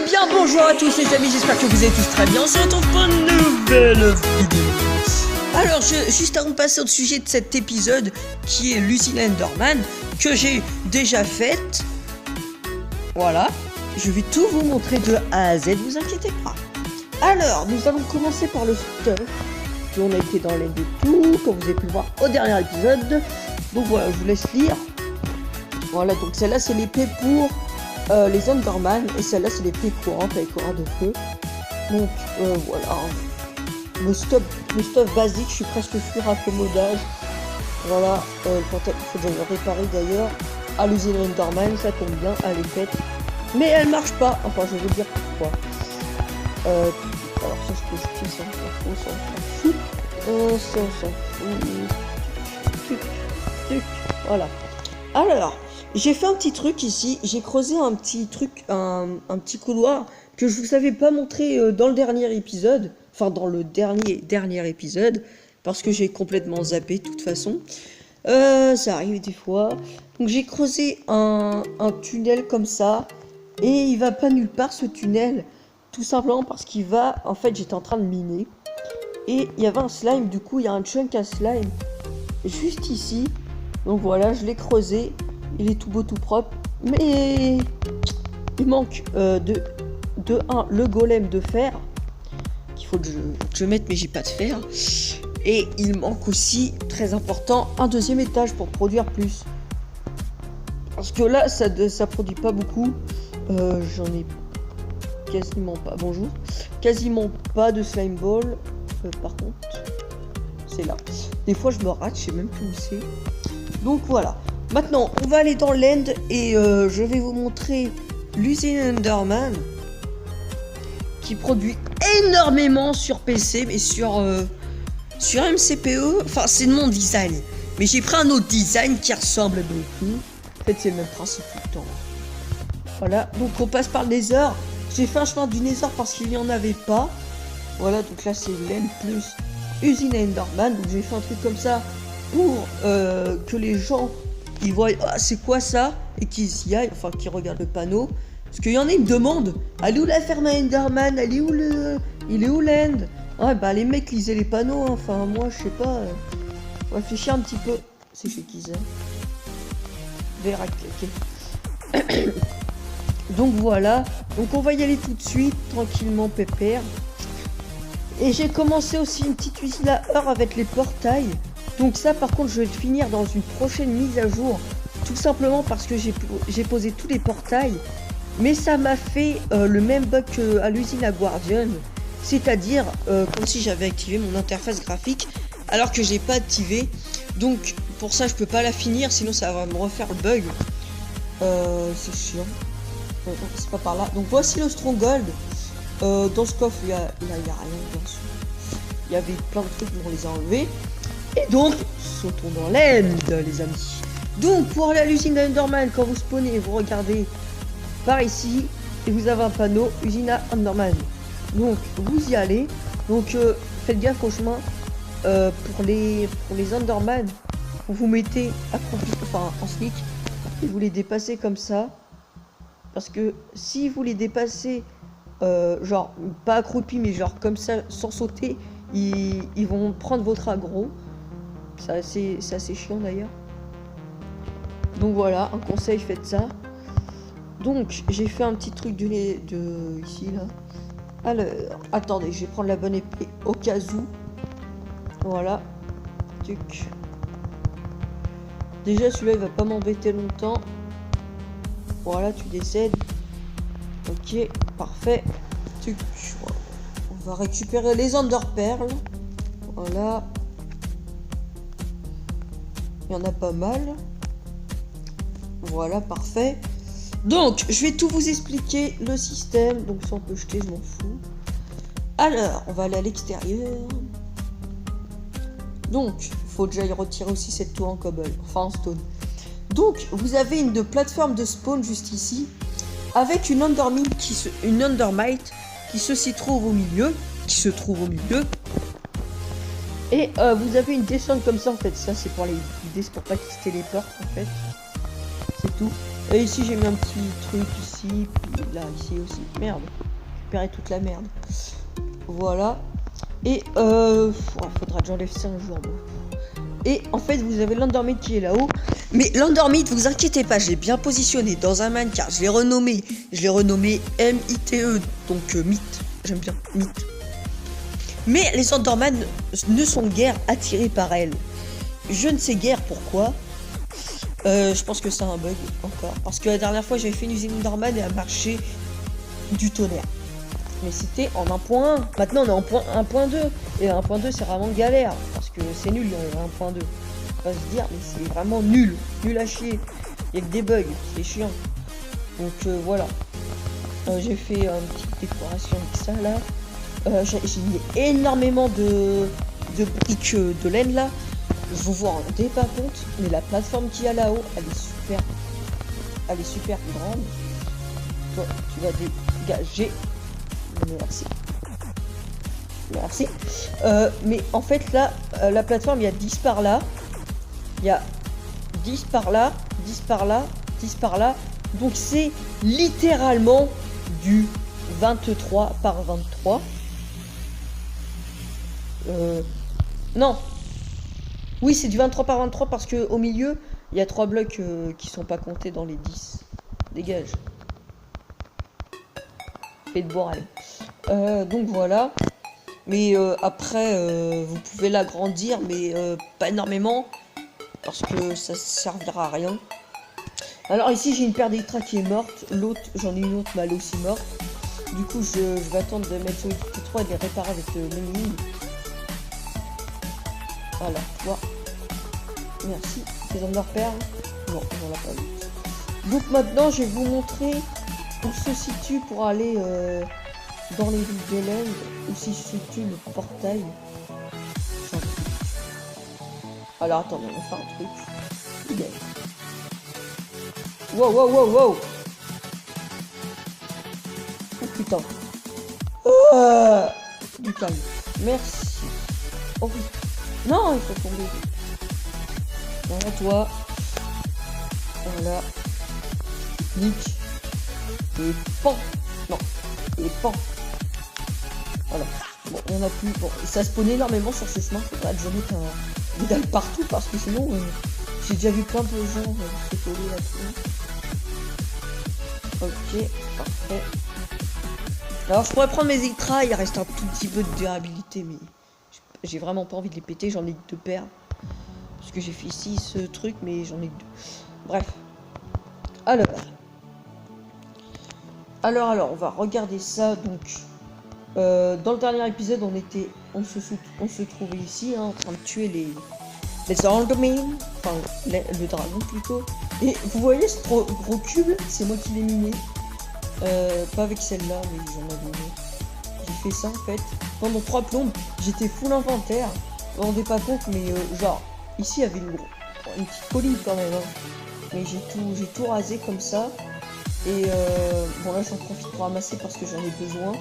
bien bonjour à tous les amis, j'espère que vous allez tous très bien. On se retrouve pour une nouvelle vidéo. Alors juste avant de passer au sujet de cet épisode qui est l'usine Enderman, que j'ai déjà faite. Voilà, je vais tout vous montrer de A à Z, vous inquiétez pas. Alors, nous allons commencer par le stuff. On a été dans l'aide de tout, comme vous avez pu le voir au dernier épisode. Donc voilà, je vous laisse lire. Voilà, donc celle-là c'est l'épée pour les Enderman, et celle-là c'est l'épée courante avec aura de feu. Donc voilà, le stuff basique, je suis presque sur accommodage. Voilà, il faut déjà le réparer d'ailleurs à l'usine Enderman, ça tombe bien, elle est faite. Mais elle marche pas, enfin je vais vous dire pourquoi. Alors ça je peux jeter, ça on s'en fout. Ça on s'en fout. Voilà. Alors, j'ai fait un petit truc ici, j'ai creusé un petit truc, un petit couloir que je vous avais pas montré dans le dernier épisode, enfin dans le dernier épisode, parce que j'ai complètement zappé de toute façon. Ça arrive des fois. Donc j'ai creusé un tunnel comme ça, et il va pas nulle part ce tunnel, tout simplement parce qu'il va, en fait j'étais en train de miner, et il y avait un slime, du coup il y a un chunk à slime, juste ici. Donc voilà, je l'ai creusé. Il est tout beau, tout propre. Mais il manque de 1 le golem de fer. Qu'il faut que je mette, mais j'ai pas de fer. Et il manque aussi, très important, un deuxième étage pour produire plus. Parce que là, ça produit pas beaucoup. J'en ai quasiment pas. Bonjour. Quasiment pas de slime ball. Par contre, c'est là. Des fois, je me rate, je sais même plus où c'est. Donc voilà, maintenant on va aller dans l'end et je vais vous montrer l'usine Enderman qui produit énormément sur PC, mais sur MCPE, enfin c'est de mon design, mais j'ai pris un autre design qui ressemble beaucoup. En fait c'est le même principe tout le temps. Voilà, donc on passe par le Nether. J'ai fait un chemin du Nether parce qu'il n'y en avait pas. Voilà, donc là c'est l'end plus usine Enderman, donc j'ai fait un truc comme ça pour que les gens ils voient ah, c'est quoi ça, et qu'ils y aillent, enfin qu'ils regardent le panneau, parce qu'il y en a, ils me demandent elle est où la ferme à Enderman, elle est où il est où l'end. Ouais bah les mecs lisaient les panneaux, hein. Enfin moi je sais pas, réfléchir un petit peu. C'est chez qui ça, Vera, ok. Donc voilà, donc on va y aller tout de suite tranquillement pépère. Et j'ai commencé aussi une petite usine à heure avec les portails. Donc ça par contre je vais le finir dans une prochaine mise à jour. Tout simplement parce que j'ai posé tous les portails. Mais ça m'a fait le même bug qu'à l'usine à Guardian. C'est-à-dire comme si j'avais activé mon interface graphique alors que j'ai pas activé. Donc pour ça je peux pas la finir, sinon ça va me refaire le bug. C'est chiant. C'est pas par là. Donc voici le Stronghold. Dans ce coffre il y a rien bien sûr. Il y avait plein de trucs, on les a enlevés. Et donc, sautons dans l'end, les amis. Donc, pour aller à l'usine d'Enderman, quand vous spawnez, vous regardez par ici, et vous avez un panneau usine à Enderman. Donc, vous y allez. Donc, faites gaffe au chemin. Pour les Enderman, vous vous mettez accroupi, enfin en sneak, et vous les dépassez comme ça. Parce que si vous les dépassez, genre pas accroupi, mais genre comme ça, sans sauter, ils vont prendre votre aggro. C'est assez chiant d'ailleurs. Donc voilà, un conseil, faites ça. Donc j'ai fait un petit truc de ici là. Alors, attendez, je vais prendre la bonne épée au cas où. Voilà. Tuc. Déjà celui-là il va pas m'embêter longtemps. Voilà, tu décèdes. Ok, parfait. Tuc. On va récupérer les Ender Perles. Voilà. Il y en a pas mal. Voilà, parfait. Donc, je vais tout vous expliquer le système. Donc, ça on peut jeter, je m'en fous. Alors, on va aller à l'extérieur. Donc, il faut déjà y retirer aussi cette tour en cobble. Enfin, en stone. Donc, vous avez une plateforme de spawn juste ici. Avec une Endermite qui se trouve au milieu. Et vous avez une descente comme ça en fait, ça c'est pour les vider, c'est pour pas qu'ils se téléportent en fait, c'est tout. Et ici j'ai mis un petit truc ici, puis là ici aussi. Merde, récupérer toute la merde. Voilà. Et faudra que j'enlève ça un jour. Bon. Et en fait vous avez l'Endermite qui est là-haut. Mais l'Endermite, vous inquiétez pas, je l'ai bien positionné dans un mannequin. Je l'ai renommé M-I-T-E, donc Mythe. J'aime bien, Mythe. Mais les Enderman ne sont guère attirés par elle. Je ne sais guère pourquoi. Je pense que c'est un bug encore. Parce que la dernière fois j'avais fait une usine Enderman et elle marchait du tonnerre. Mais c'était en 1.1. Maintenant on est en 1.2. Et 1.2 c'est vraiment galère. Parce que c'est nul 1.2. Pas se dire, mais c'est vraiment nul. Nul à chier. Il y a que des bugs. C'est chiant. Donc voilà. J'ai fait une petite décoration avec ça là. J'ai mis énormément de briques de laine là. Je vous vous rendez pas compte, mais la plateforme qu'il y a là-haut, elle est super grande. Toi, tu vas dégager. Merci. Merci. Mais en fait là, la plateforme, il y a 10 par là. Il y a 10 par là, 10 par là, 10 par là. Donc c'est littéralement du 23 par 23. Non. Oui, c'est du 23 par 23 parce que au milieu, il y a 3 blocs qui sont pas comptés dans les 10. Dégage. Fais de boire, allez. Donc voilà. Mais après, vous pouvez l'agrandir, mais pas énormément. Parce que ça servira à rien. Alors ici, j'ai une paire d'Elytra qui est morte. L'autre, j'en ai une autre, mais elle est aussi morte. Du coup, je vais attendre de mettre sur les 3 et de les réparer avec le mini. Voilà, toi. Merci. Les Ender Pearl. Non, on l'a pas vu. Donc maintenant, je vais vous montrer où se situe pour aller dans les villes de l'End, où se situe le portail. Alors attendez, on va faire un truc. Yeah. Wow, wow, wow, wow. Oh putain. Du calme. Merci. Oh oui. Non, il faut tomber. Voilà, toi. Voilà. Nick. Et pan. Non. Et pan. Voilà. Bon, on a plus. Bon, ça spawn énormément sur ce chemin. Faudra que je mette un médaille partout parce que sinon, j'ai déjà vu plein de gens se coller là-dessus. Ok, parfait. Alors, je pourrais prendre mes Elytra. Il reste un tout petit peu de durabilité, mais j'ai vraiment pas envie de les péter. J'en ai 2 paires. Parce que j'ai fait ici ce truc, mais j'en ai 2. Bref. Alors, on va regarder ça. Donc, dans le dernier épisode, on se trouvait ici, hein, en train de tuer les Endermen, enfin le dragon plutôt. Et vous voyez ce gros cube, c'est moi qui l'ai miné. Pas avec celle-là, mais j'en avais une. J'ai fait ça en fait. Pendant 3 plombes, j'étais full inventaire. Vous vous rendez pas compte, mais genre, ici il y avait une petite colline quand même. Hein. Mais j'ai tout rasé comme ça. Et bon là j'en profite pour ramasser parce que j'en ai besoin.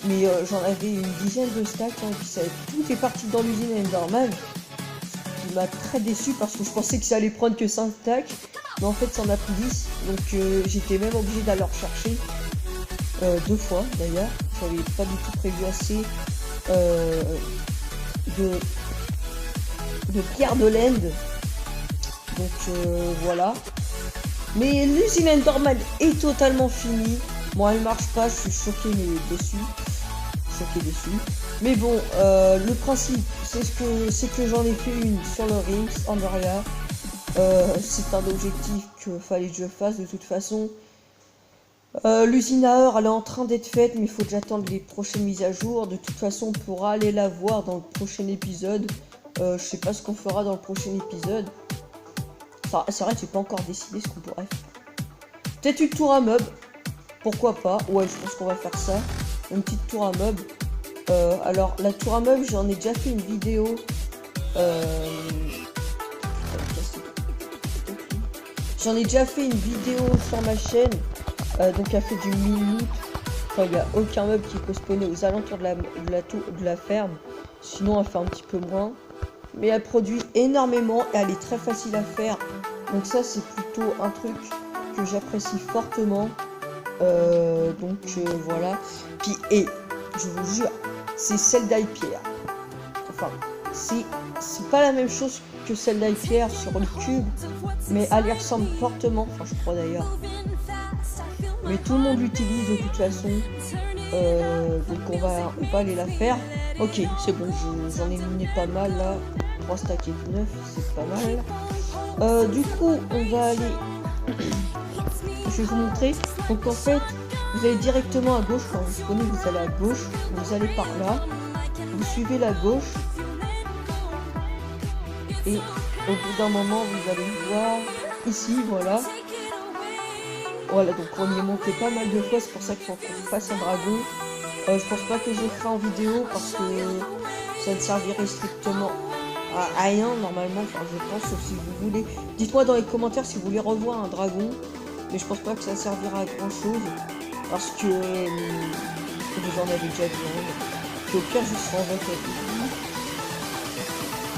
Mais j'en avais une dizaine de stacks. Hein, et puis tout est parti dans l'usine Enderman. Il m'a très déçu parce que je pensais que ça allait prendre que 5 stacks. Mais en fait ça en a pris 10. Donc j'étais même obligé d'aller rechercher 2 fois d'ailleurs. J'avais pas du tout prévu assez de pierre de l'End. Donc voilà. Mais l'usine Enderman est totalement finie. Bon, elle marche pas, je suis choqué mais déçu. Mais bon, le principe, c'est que j'en ai fait une sur le Rings, Andrea. C'est un objectif que fallait que je fasse de toute façon. L'usine à heure, elle est en train d'être faite, mais il faut que j'attende les prochaines mises à jour. De toute façon, on pourra aller la voir dans le prochain épisode. Je sais pas ce qu'on fera dans le prochain épisode. Enfin, c'est vrai que j'ai pas encore décidé ce qu'on pourrait faire. Peut-être une tour à meubles. Pourquoi pas? Ouais, je pense qu'on va faire ça. Une petite tour à meubles. Alors, la tour à meubles, j'en ai déjà fait une vidéo. J'en ai déjà fait une vidéo sur ma chaîne. Donc, elle fait du minute. Enfin, il n'y a aucun meuble qui peut spawner aux alentours de la ferme. Sinon, elle fait un petit peu moins. Mais elle produit énormément et elle est très facile à faire. Donc ça, c'est plutôt un truc que j'apprécie fortement. Voilà. Puis, et je vous jure, c'est Zelda et Pierre. Enfin, c'est pas la même chose que Zelda et Pierre sur le cube, mais elle y ressemble fortement. Enfin, je crois d'ailleurs. Mais tout le monde l'utilise de toute façon. Donc on va aller la faire. Ok, c'est bon, j'en ai miné pas mal là. 3 stacks et 9, c'est pas mal. Du coup, on va aller. Je vais vous montrer. Donc en fait, vous allez directement à gauche. Quand vous prenez, vous allez à gauche. Vous allez par là. Vous suivez la gauche. Et au bout d'un moment, vous allez voir ici, voilà. Voilà, donc on y est monté pas mal de fois. C'est pour ça qu'il faut qu'on fasse un dragon. Je pense pas que je le ferai en vidéo parce que ça ne servirait strictement à rien normalement. Enfin, je pense, sauf si vous voulez. Dites-moi dans les commentaires si vous voulez revoir un dragon. Mais je pense pas que ça servira à grand chose parce que vous en avez déjà vu. Et au pire, je serai en vote.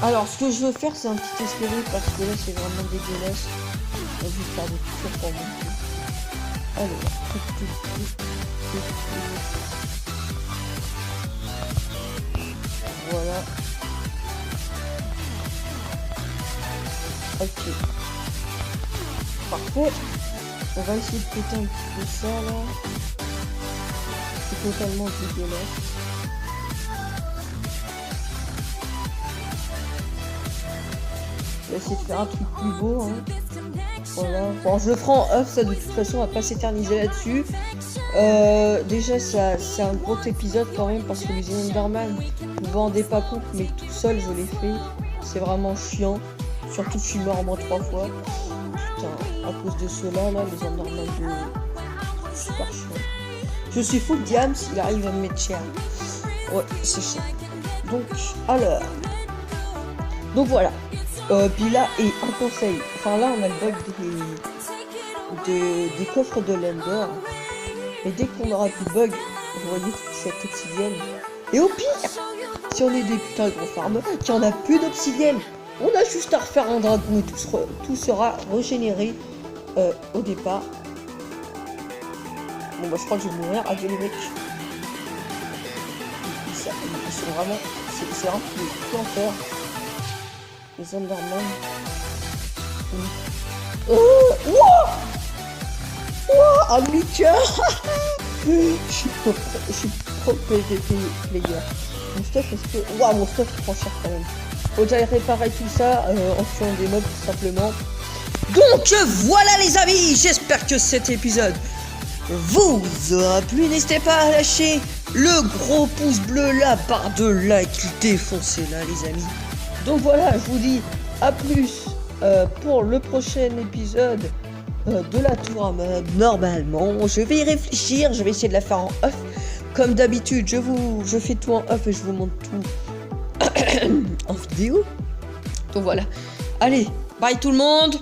Alors, ce que je veux faire, c'est un petit escalier parce que là, c'est vraiment dégueulasse. On va juste faire des tours pour monter. Alors, voilà. Ok. Parfait. On va essayer de péter un petit peu ça là. C'est totalement dégueulasse. On va essayer de faire un truc plus beau. Hein. Voilà. Bon, je le ferai en off, ça de toute façon, on va pas s'éterniser là-dessus. Déjà, c'est un gros épisode quand même parce que les Enderman, vous vous rendez pas compte, mais tout seul, je l'ai fait. C'est vraiment chiant. Surtout que je suis mort au moins 3 fois. Putain, à cause de ceux-là, là, les Enderman de... super chiant. Je suis fou de Diams, il arrive à me mettre cher. Ouais, c'est chiant. Donc, alors... Donc voilà. Puis là, et un conseil. Enfin là, on a le bug des coffres de l'Ender. Et dès qu'on aura plus de bug, vous voyez cette obsidienne. Et au pire, si on est des putains de gros farmers, qu'il n'y en a plus d'obsidienne, on a juste à refaire un dragon et tout sera régénéré au départ. Bon bah je crois que je vais mourir. Adieu les mecs. Ils sont vraiment... C'est un peu tout en faire. Les Enderman. Un mid-cœur. Je suis pro PvP player. Mon stuff, est-ce que... Waouh, mon stuff prend cher quand même. Faut déjà réparer tout ça en tuant des mobs tout simplement. Donc voilà les amis, j'espère que cet épisode vous aura plu. N'hésitez pas à lâcher le gros pouce bleu, la barre de like, défoncez là les amis. Donc voilà, je vous dis à plus pour le prochain épisode de la tour à meubles. Normalement, je vais y réfléchir, je vais essayer de la faire en off. Comme d'habitude, je fais tout en off et je vous montre tout en vidéo. Donc voilà. Allez, bye tout le monde.